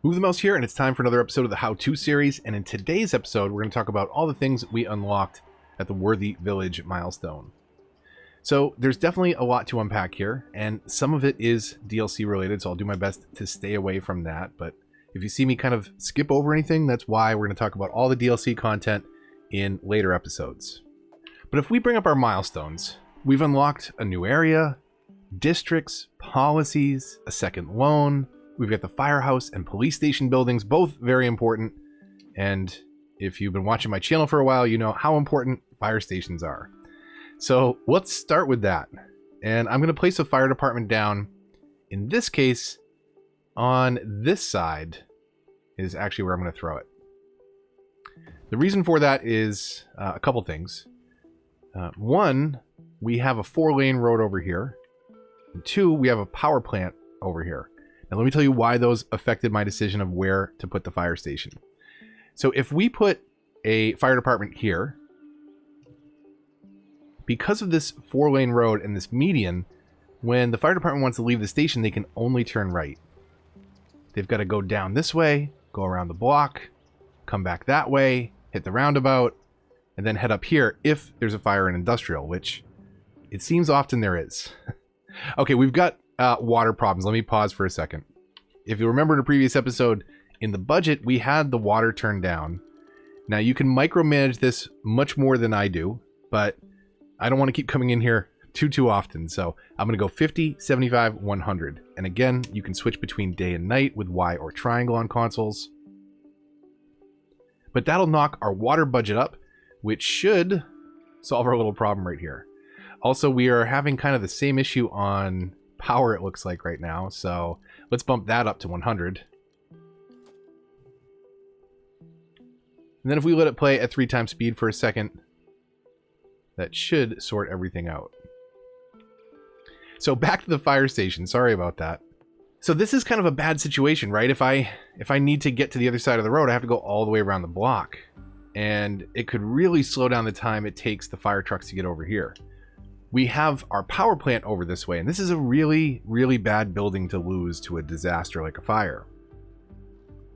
Move the Mouse here, and it's time for another episode of the How To series. And in today's episode, we're going to talk about all the things we unlocked at the Worthy Village milestone. So there's definitely a lot to unpack here, and some of it is DLC related, so I'll do my best to stay away from that. But if you see me kind of skip over anything, that's why we're going to talk about all the DLC content in later episodes. But if we bring up our milestones, we've unlocked a new area, districts, policies, a second loan. We've got the firehouse and police station buildings, both very important. And if you've been watching my channel for a while, you know how important fire stations are. So let's start with that. And I'm going to place a fire department down. In this case, on this side is actually where I'm going to throw it. The reason for that is a couple things. One, we have a 4-lane road over here. And two, we have a power plant over here. Now let me tell you why those affected my decision of where to put the fire station. So if we put a fire department here, because of this 4-lane road and this median, when the fire department wants to leave the station, they can only turn right. They've got to go down this way, go around the block, come back that way, hit the roundabout, and then head up here if there's a fire in industrial, which it seems often there is. Okay, we've got water problems. Let me pause for a second. If you remember in a previous episode, in the budget, we had the water turned down. Now you can micromanage this much more than I do, but I don't want to keep coming in here too often. So I'm going to go 50, 75, 100. And again, you can switch between day and night with Y or triangle on consoles. But that'll knock our water budget up, which should solve our little problem right here. Also, we are having kind of the same issue on power, it looks like right now, so let's bump that up to 100. And then if we let it play at 3 times speed for a second, that should sort everything out. So back to the fire station. Sorry about that. So this is kind of a bad situation, right? If I need to get to the other side of the road, I have to go all the way around the block, and it could really slow down the time it takes the fire trucks to get over here. We have our power plant over this way, and this is a really, really bad building to lose to a disaster like a fire.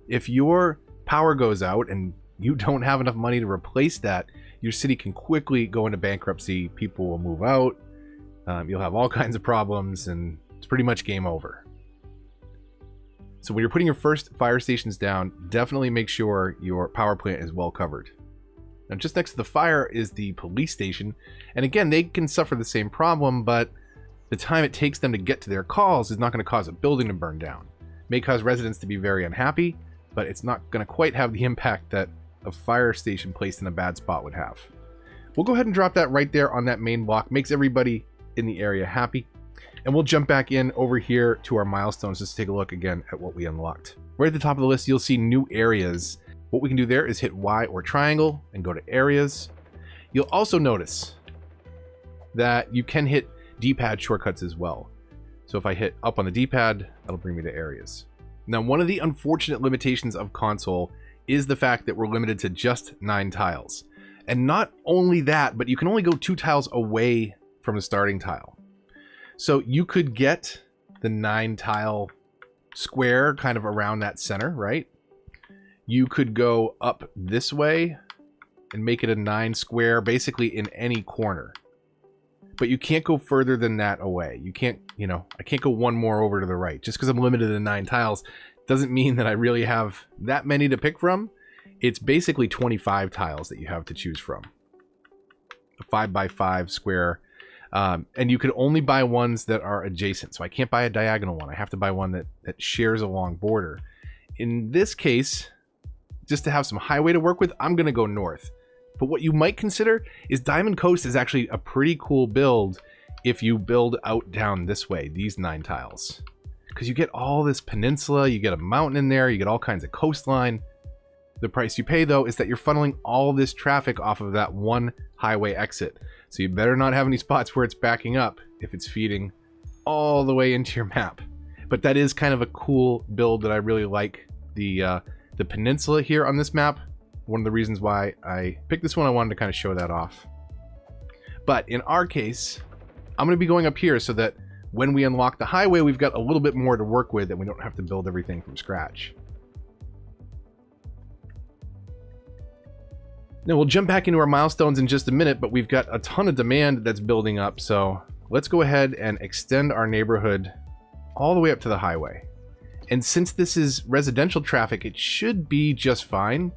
If your power goes out and you don't have enough money to replace that, your city can quickly go into bankruptcy. People will move out. You'll have all kinds of problems, and it's pretty much game over. So when you're putting your first fire stations down, definitely make sure your power plant is well covered. Now, just next to the fire is the police station, and again, they can suffer the same problem, but the time it takes them to get to their calls is not going to cause a building to burn down. It may cause residents to be very unhappy, but it's not going to quite have the impact that a fire station placed in a bad spot would have. We'll go ahead and drop that right there on that main block. Makes everybody in the area happy. And we'll jump back in over here to our milestones just to take a look again at what we unlocked. Right at the top of the list, you'll see new areas. What we can do there is hit Y or triangle and go to areas. You'll also notice that you can hit D-pad shortcuts as well. So if I hit up on the D-pad, that'll bring me to areas. Now, one of the unfortunate limitations of console is the fact that we're limited to just 9 tiles. And not only that, but you can only go 2 tiles away from the starting tile. So you could get the 9 tile square kind of around that center, right? You could go up this way and make it a 9 square, basically in any corner. But you can't go further than that away. You can't, I can't go one more over to the right. Just because I'm limited to 9 tiles doesn't mean that I really have that many to pick from. It's basically 25 tiles that you have to choose from. A 5x5 square. And you could only buy ones that are adjacent. So I can't buy a diagonal one. I have to buy one that shares a long border. In this case, just to have some highway to work with, I'm going to go north. But what you might consider is Diamond Coast is actually a pretty cool build if you build out down this way, these 9 tiles. Because you get all this peninsula, you get a mountain in there, you get all kinds of coastline. The price you pay, though, is that you're funneling all this traffic off of that one highway exit. So you better not have any spots where it's backing up if it's feeding all the way into your map. But that is kind of a cool build that I really like. The peninsula here on this map, one of the reasons why I picked this one, I wanted to kind of show that off. But in our case, I'm going to be going up here so that when we unlock the highway, we've got a little bit more to work with and we don't have to build everything from scratch. Now we'll jump back into our milestones in just a minute, but we've got a ton of demand that's building up, so let's go ahead and extend our neighborhood all the way up to the highway. And since this is residential traffic, it should be just fine.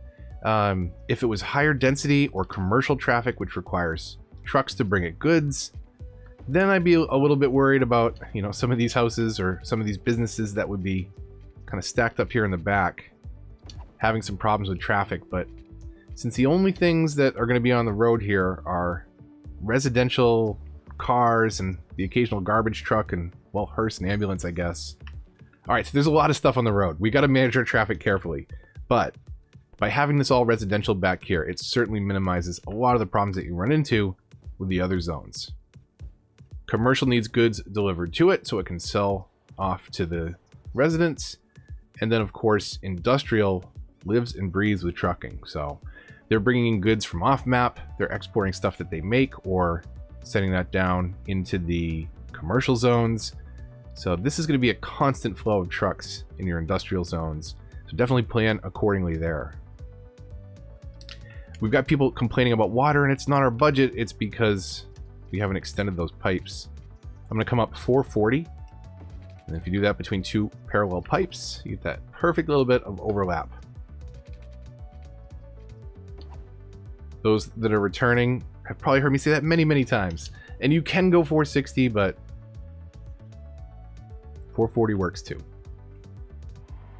If it was higher density or commercial traffic, which requires trucks to bring it goods, then I'd be a little bit worried about, you know, some of these houses or some of these businesses that would be kind of stacked up here in the back, having some problems with traffic. But since the only things that are going to be on the road here are residential cars and the occasional garbage truck and, well, hearse and ambulance, I guess. All right, so there's a lot of stuff on the road. We got to manage our traffic carefully, but by having this all residential back here, it certainly minimizes a lot of the problems that you run into with the other zones. Commercial needs goods delivered to it so it can sell off to the residents. And then, of course, industrial lives and breathes with trucking. So they're bringing in goods from off map, they're exporting stuff that they make or sending that down into the commercial zones. So this is going to be a constant flow of trucks in your industrial zones. So definitely plan accordingly there. We've got people complaining about water and it's not our budget. It's because we haven't extended those pipes. I'm going to come up 440. And if you do that between two parallel pipes, you get that perfect little bit of overlap. Those that are returning have probably heard me say that many, many times. And you can go 460, but 440 works too.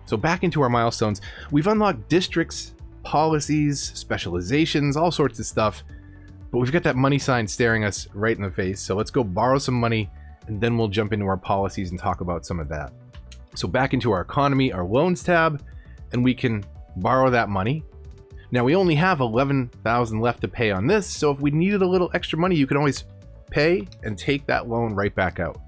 So back into our milestones, we've unlocked districts, policies, specializations, all sorts of stuff. But we've got that money sign staring us right in the face. So let's go borrow some money and then we'll jump into our policies and talk about some of that. So back into our economy, our loans tab, and we can borrow that money. Now we only have 11,000 left to pay on this. So if we needed a little extra money, you can always pay and take that loan right back out.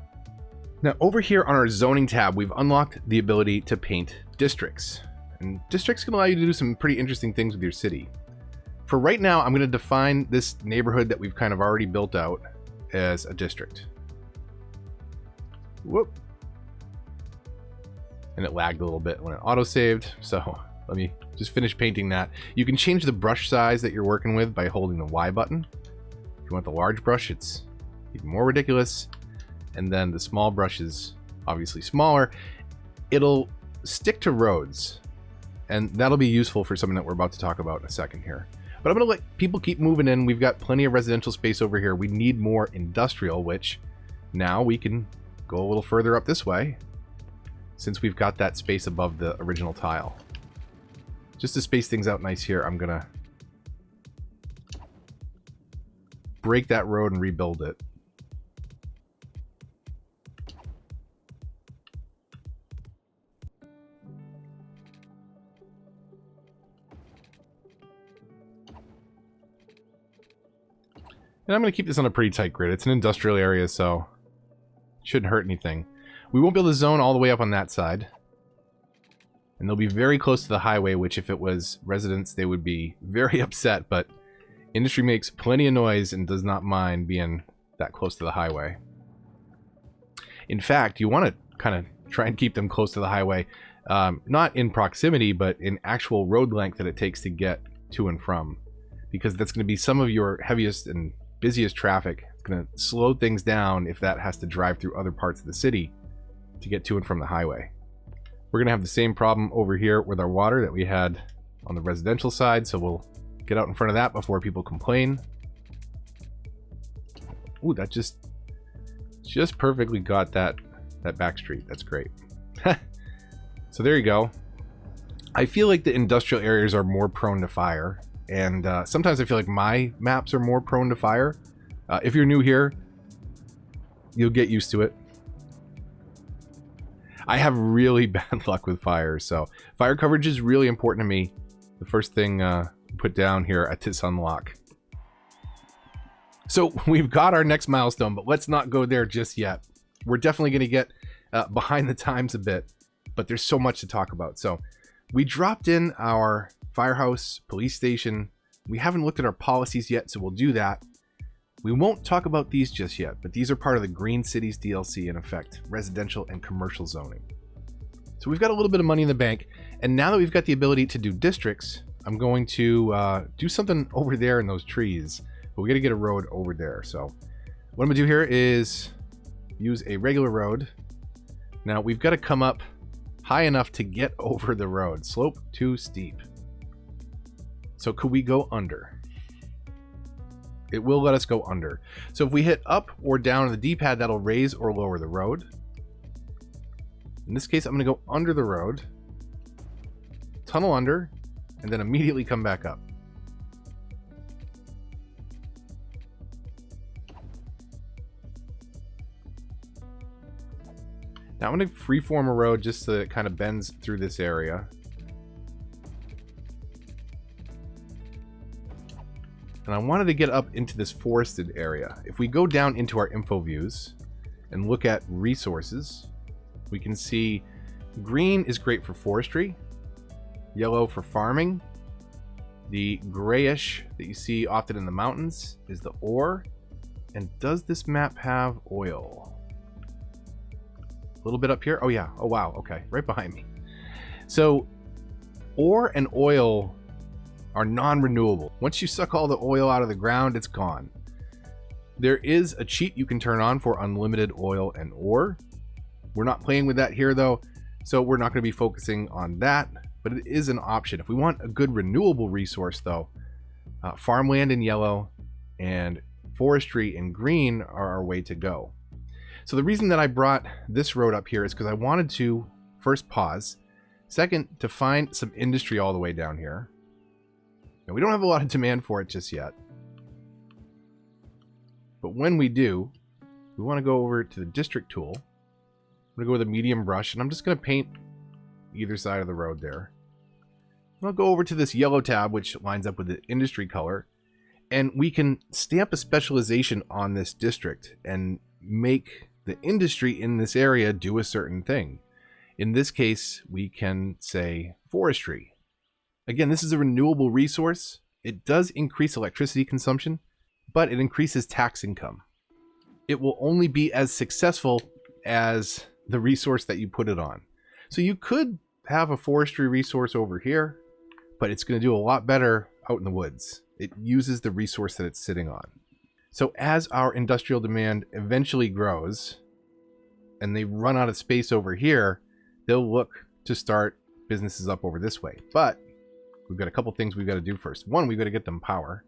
Now over here on our zoning tab, we've unlocked the ability to paint districts. And districts can allow you to do some pretty interesting things with your city. For right now, I'm going to define this neighborhood that we've kind of already built out as a district. Whoop. And it lagged a little bit when it auto-saved, so let me just finish painting that. You can change the brush size that you're working with by holding the Y button. If you want the large brush, it's even more ridiculous. And then the small brush is obviously smaller. It'll stick to roads, and that'll be useful for something that we're about to talk about in a second here. But I'm going to let people keep moving in. We've got plenty of residential space over here. We need more industrial, which now we can go a little further up this way since we've got that space above the original tile. Just to space things out nice here, I'm going to break that road and rebuild it. And I'm going to keep this on a pretty tight grid. It's an industrial area, so it shouldn't hurt anything. We won't be able to zone all the way up on that side. And they'll be very close to the highway, which if it was residents, they would be very upset. But industry makes plenty of noise and does not mind being that close to the highway. In fact, you want to kind of try and keep them close to the highway. Not in proximity, but in actual road length that it takes to get to and from. Because that's going to be some of your heaviest and busiest traffic. It's going to slow things down if that has to drive through other parts of the city to get to and from the highway. We're going to have the same problem over here with our water that we had on the residential side, so we'll get out in front of that before people complain. Ooh, that just perfectly got that back street. That's great. So there you go. I feel like the industrial areas are more prone to fire. And sometimes I feel like my maps are more prone to fire. If you're new here, you'll get used to it. I have really bad luck with fire, so fire coverage is really important to me. The first thing put down here at this unlock. So we've got our next milestone, but let's not go there just yet. We're definitely going to get behind the times a bit, but there's so much to talk about. So we dropped in our firehouse, police station. We haven't looked at our policies yet, so we'll do that. We won't talk about these just yet, but these are part of the Green Cities DLC in effect, residential and commercial zoning. So we've got a little bit of money in the bank, and now that we've got the ability to do districts, I'm going to do something over there in those trees. But we got to get a road over there. So what I'm going to do here is use a regular road. Now we've got to come up high enough to get over the road. Slope too steep. So could we go under? It will let us go under. So if we hit up or down on the D-pad, that'll raise or lower the road. In this case, I'm going to go under the road, tunnel under, and then immediately come back up. Now I'm going to freeform a road just so it kind of bends through this area. And I wanted to get up into this forested area. If we go down into our info views and look at resources, we can see green is great for forestry, yellow for farming, the grayish that you see often in the mountains is the ore. And does this map have oil? A little bit up here. Oh yeah. Oh wow. Okay. Right behind me. So ore and oil are non-renewable. Once you suck all the oil out of the ground, it's gone. There is a cheat you can turn on for unlimited oil and ore. We're not playing with that here though, so we're not going to be focusing on that, but it is an option. If we want a good renewable resource though, farmland in yellow and forestry in green are our way to go. So the reason that I brought this road up here is because I wanted to first pause, second to find some industry all the way down here. Now, we don't have a lot of demand for it just yet, but when we do, we want to go over to the district tool. I'm going to go with a medium brush, and I'm just going to paint either side of the road there. I'll go over to this yellow tab, which lines up with the industry color, and we can stamp a specialization on this district and make the industry in this area do a certain thing. In this case, we can say forestry. Again, this is a renewable resource. It does increase electricity consumption, but it increases tax income. It will only be as successful as the resource that you put it on. So you could have a forestry resource over here, but it's going to do a lot better out in the woods. It uses the resource that it's sitting on. So as our industrial demand eventually grows and they run out of space over here, they'll look to start businesses up over this way. But we've got a couple things we've got to do first. One, we've got to get them power.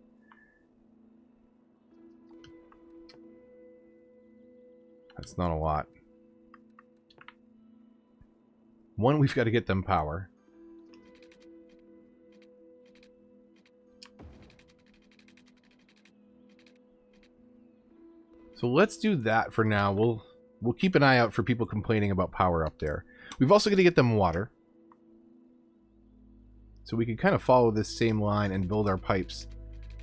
That's not a lot. One, we've got to get them power. So let's do that for now. We'll keep an eye out for people complaining about power up there. We've also got to get them water. So we can kind of follow this same line and build our pipes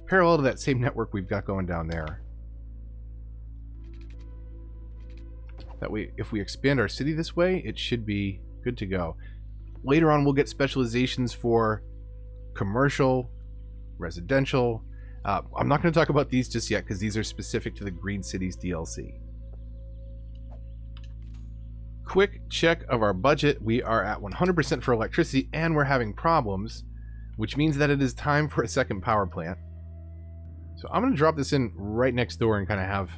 parallel to that same network we've got going down there. That way, if we expand our city this way, it should be good to go. Later on, we'll get specializations for commercial, residential. I'm not going to talk about these just yet because these are specific to the Green Cities DLC. Quick check of our budget. We are at 100% for electricity and we're having problems, which means that it is time for a second power plant. So I'm going to drop this in right next door and kind of have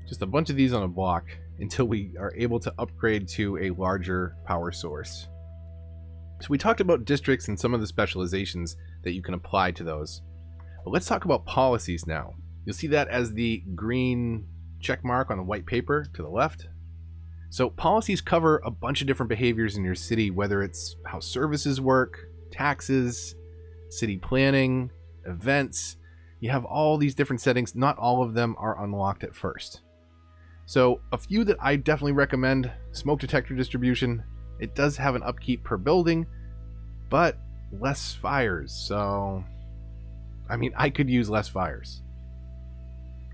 just a bunch of these on a block until we are able to upgrade to a larger power source. So we talked about districts and some of the specializations that you can apply to those. But let's talk about policies now. You'll see that as the green check mark on the white paper to the left. So policies cover a bunch of different behaviors in your city, whether it's how services work, taxes, city planning, events. You have all these different settings. Not all of them are unlocked at first. So a few that I definitely recommend: smoke detector distribution. It does have an upkeep per building, but less fires. So, I mean, I could use less fires.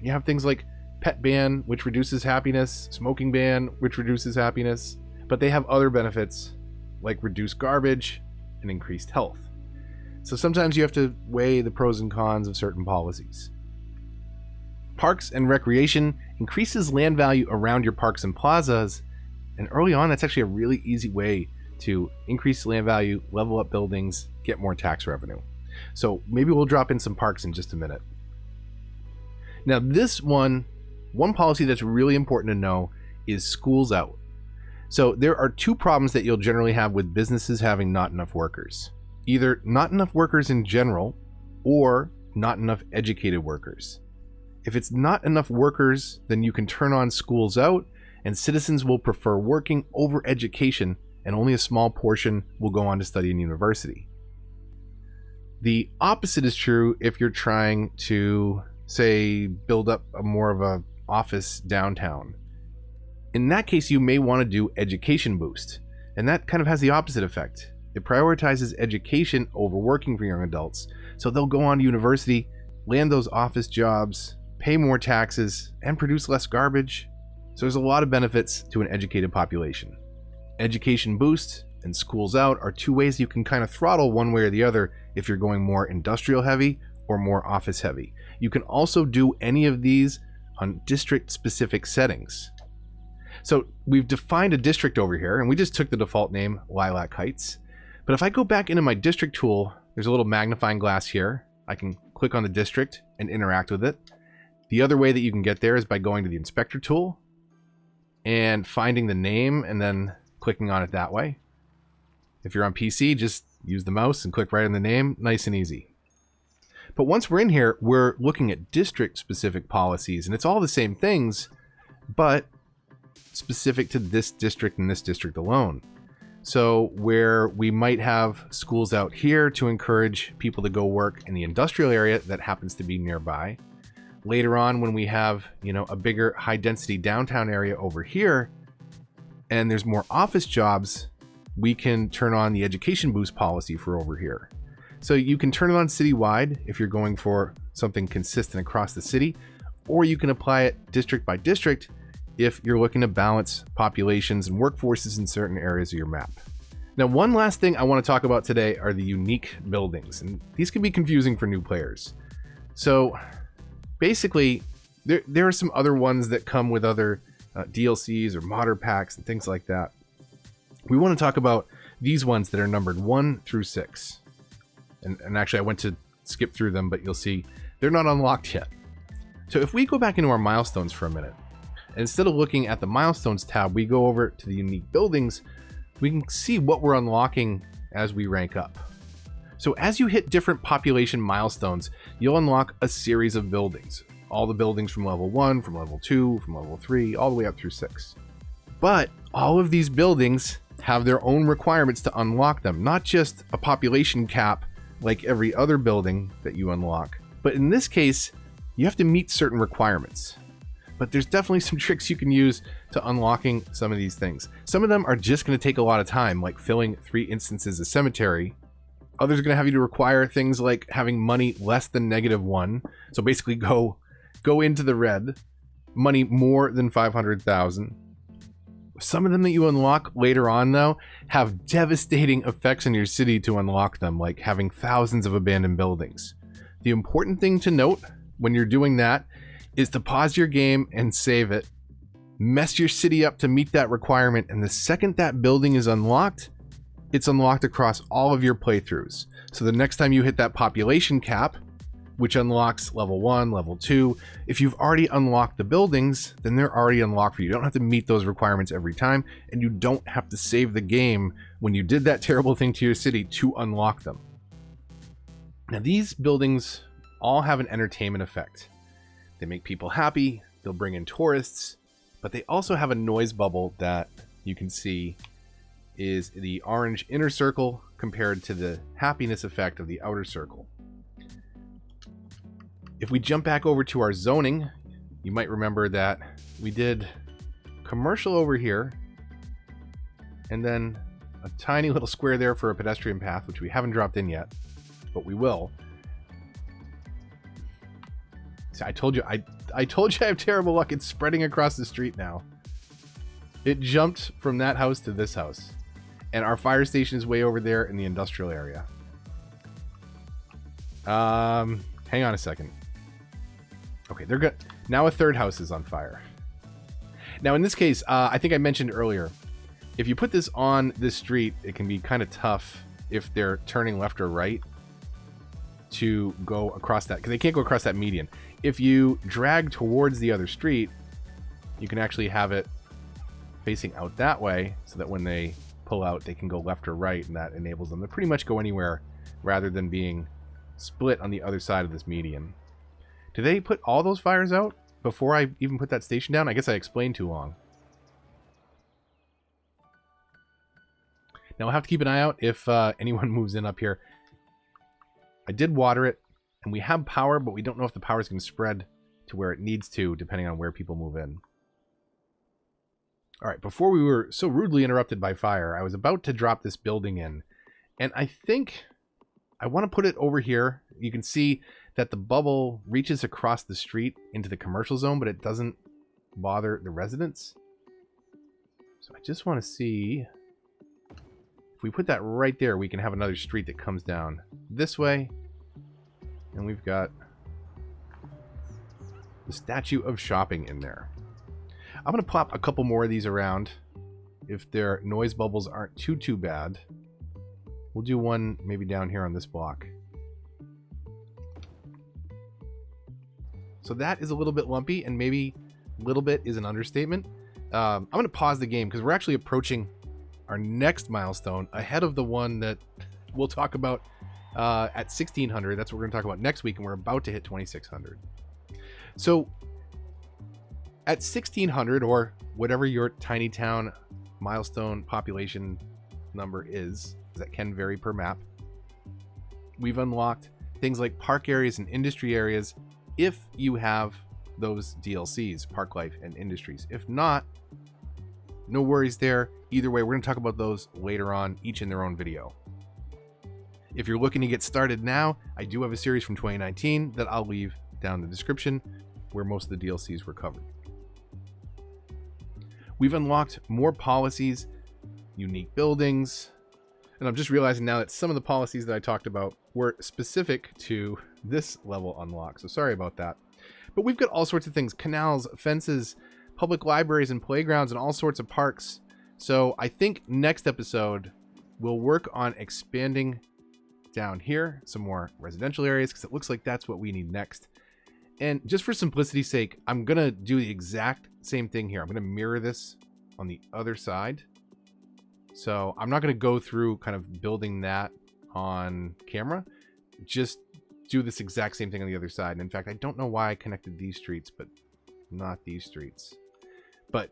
You have things like pet ban, which reduces happiness, smoking ban, which reduces happiness, but they have other benefits like reduced garbage and increased health. So sometimes you have to weigh the pros and cons of certain policies. Parks and recreation increases land value around your parks and plazas, and early on that's actually a really easy way to increase land value, level up buildings, get more tax revenue. So maybe we'll drop in some parks in just a minute. Now this one policy that's really important to know is schools out. So there are two problems that you'll generally have with businesses having not enough workers. Either not enough workers in general, or not enough educated workers. If it's not enough workers, then you can turn on schools out, and citizens will prefer working over education, and only a small portion will go on to study in university. The opposite is true if you're trying to, say, build up more of a office downtown. In that case, you may want to do education boost, and that kind of has the opposite effect. It prioritizes education over working for young adults, so they'll go on to university, land those office jobs, pay more taxes, and produce less garbage. So there's a lot of benefits to an educated population. Education boost and schools out are two ways you can kind of throttle one way or the other if you're going more industrial heavy or more office heavy. You can also do any of these on district specific settings. So we've defined a district over here, and we just took the default name Lilac Heights. But if I go back into my district tool, there's a little magnifying glass here. I can click on the district and interact with it. The other way that you can get there is by going to the inspector tool and finding the name and then clicking on it that way. If you're on PC, just use the mouse and click right on the name, nice and easy. But once we're in here, we're looking at district specific policies, and it's all the same things, but specific to this district and this district alone. So where we might have schools out here to encourage people to go work in the industrial area that happens to be nearby. Later on, when we have, a bigger high density downtown area over here, and there's more office jobs, we can turn on the education boost policy for over here. So you can turn it on citywide if you're going for something consistent across the city, or you can apply it district by district if you're looking to balance populations and workforces in certain areas of your map. Now, one last thing I want to talk about today are the unique buildings, and these can be confusing for new players. So basically, there are some other ones that come with other DLCs or modder packs and things like that. We want to talk about these ones that are numbered 1 through 6. And actually, I went to skip through them, but you'll see they're not unlocked yet. So if we go back into our milestones for a minute, and instead of looking at the milestones tab, we go over to the unique buildings, we can see what we're unlocking as we rank up. So as you hit different population milestones, you'll unlock a series of buildings. All the buildings from level 1, from level 2, from level 3, all the way up through 6. But all of these buildings have their own requirements to unlock them, not just a population cap like every other building that you unlock. But in this case, you have to meet certain requirements. But there's definitely some tricks you can use to unlocking some of these things. Some of them are just going to take a lot of time, like filling 3 instances of cemetery. Others are going to have you to require things like having money less than -1. So basically go into the red, money more than 500,000. Some of them that you unlock later on, though, have devastating effects on your city to unlock them, like having thousands of abandoned buildings. The important thing to note when you're doing that is to pause your game and save it, mess your city up to meet that requirement, and the second that building is unlocked, it's unlocked across all of your playthroughs. So the next time you hit that population cap, which unlocks level 1, level 2, if you've already unlocked the buildings, then they're already unlocked for you. You don't have to meet those requirements every time, and you don't have to save the game when you did that terrible thing to your city to unlock them. Now, these buildings all have an entertainment effect. They make people happy, they'll bring in tourists, but they also have a noise bubble that you can see is the orange inner circle compared to the happiness effect of the outer circle. If we jump back over to our zoning, you might remember that we did commercial over here, and then a tiny little square there for a pedestrian path, which we haven't dropped in yet, but we will. See, I told you I have terrible luck. It's spreading across the street now. It jumped from that house to this house, and our fire station is way over there in the industrial area. Hang on a second. Okay, they're good. Now a third house is on fire. Now in this case, I think I mentioned earlier, If you put this on this street, it can be kind of tough if they're turning left or right to go across that, because they can't go across that median. If you drag towards the other street, you can actually have it facing out that way so that when they pull out, they can go left or right, and that enables them to pretty much go anywhere rather than being split on the other side of this median. Did they put all those fires out before I even put that station down? I guess I explained too long. Now, we'll have to keep an eye out if anyone moves in up here. I did water it, and we have power, but we don't know if the power is going to spread to where it needs to, depending on where people move in. All right, before we were so rudely interrupted by fire, I was about to drop this building in, and I think I want to put it over here. You can see that the bubble reaches across the street into the commercial zone, but it doesn't bother the residents. So I just want to see if we put that right there, we can have another street that comes down this way, and we've got the statue of shopping in there. I'm going to plop a couple more of these around if their noise bubbles aren't too bad. We'll do one maybe down here on this block. So that is a little bit lumpy, and maybe a little bit is an understatement. I'm going to pause the game because we're actually approaching our next milestone ahead of the one that we'll talk about at 1600. That's what we're going to talk about next week, and we're about to hit 2600. So at 1600, or whatever your tiny town milestone population number is, that can vary per map, we've unlocked things like park areas and industry areas if you have those DLCs, Park Life and Industries. If not, no worries there. Either way, we're going to talk about those later on, each in their own video. If you're looking to get started now, I do have a series from 2019 that I'll leave down in the description where most of the DLCs were covered. We've unlocked more policies, unique buildings, and I'm just realizing now that some of the policies that I talked about were specific to this level unlock, so sorry about that. But we've got all sorts of things: canals, fences, public libraries and playgrounds, and all sorts of parks. So I think next episode we'll work on expanding down here some more residential areas, because it looks like that's what we need next. And just for simplicity's sake, I'm gonna do the exact same thing here. I'm gonna mirror this on the other side. So I'm not gonna go through kind of building that on camera. Just do this exact same thing on the other side. And in fact, I don't know why I connected these streets, but not these streets. But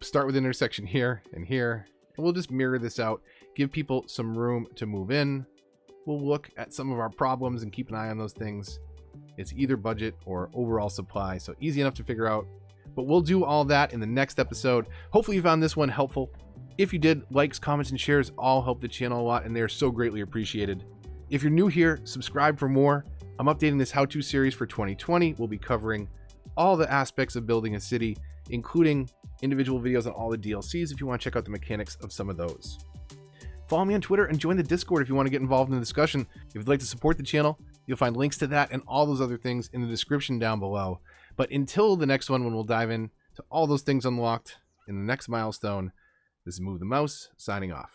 start with intersection here and here, and we'll just mirror this out, give people some room to move in. We'll look at some of our problems and keep an eye on those things. It's either budget or overall supply, so easy enough to figure out. But we'll do all that in the next episode. Hopefully you found this one helpful. If you did, likes, comments, and shares all help the channel a lot, and they're so greatly appreciated. If you're new here, subscribe for more. I'm updating this how-to series for 2020. We'll be covering all the aspects of building a city, including individual videos on all the DLCs if you want to check out the mechanics of some of those. Follow me on Twitter and join the Discord if you want to get involved in the discussion. If you'd like to support the channel, you'll find links to that and all those other things in the description down below. But until the next one, when we'll dive in to all those things unlocked in the next milestone, this is Move the Mouse, signing off.